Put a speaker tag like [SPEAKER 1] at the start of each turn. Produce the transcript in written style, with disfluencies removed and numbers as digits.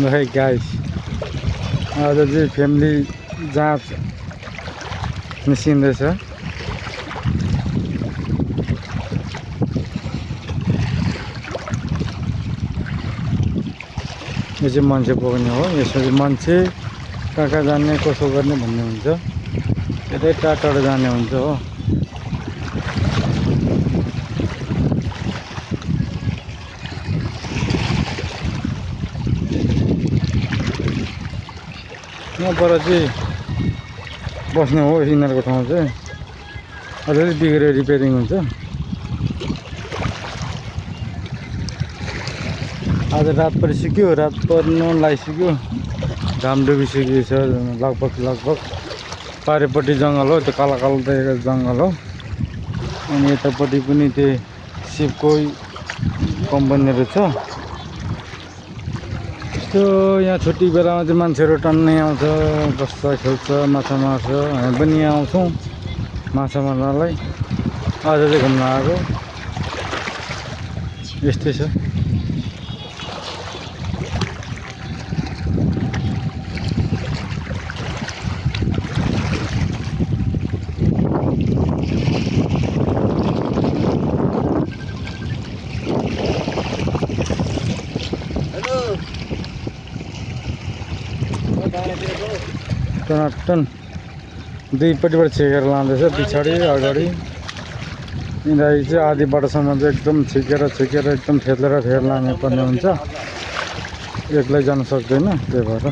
[SPEAKER 1] है गाइस, आज चाहिँ फ्यामिली जाँच निस्किँदैछ। यो चाहिँ मान्छे पुग्ने हो। यसरी मान्छे कहाँ कहाँ जाने कसो गर्ने भन्ने हुन्छ। यतै टाढा जाने हुन्छ हो। यहाँ पर चाहिँ बस्ने हो यिनीहरूको ठाउँ चाहिँ। अझै बिग्रेर रिपेयरिङ हुन्छ। आज रात परिसक्यो, रात पर्न लागिसक्यो, घाम डुबिसकेको छ लगभग। पारेपट्टि जङ्गल हो, त्यो कालो कालो देखेको जङ्गल हो। अनि यतापट्टि पनि त्यो सिपको कम्पनीहरू छ। त्यो यहाँ छुट्टी बेलामा चाहिँ मान्छेहरू टन्नै आउँछ, बस्छ, खेल्छ, माछा मार्छ। हामी पनि यहाँ आउँछौँ माछा मार्नलाई। आज चाहिँ घुम्न आएको। यस्तै छ। टनाटन दुईपट्टिबाट छेकेर लाँदैछ, पछाडि अगाडि। यिनीहरू चाहिँ आधी बाटोसम्म चाहिँ एकदम छेकेर एकदम ठेलेर लाने पर्ने हुन्छ। एक्लै जान सक्दैन, त्यही भएर।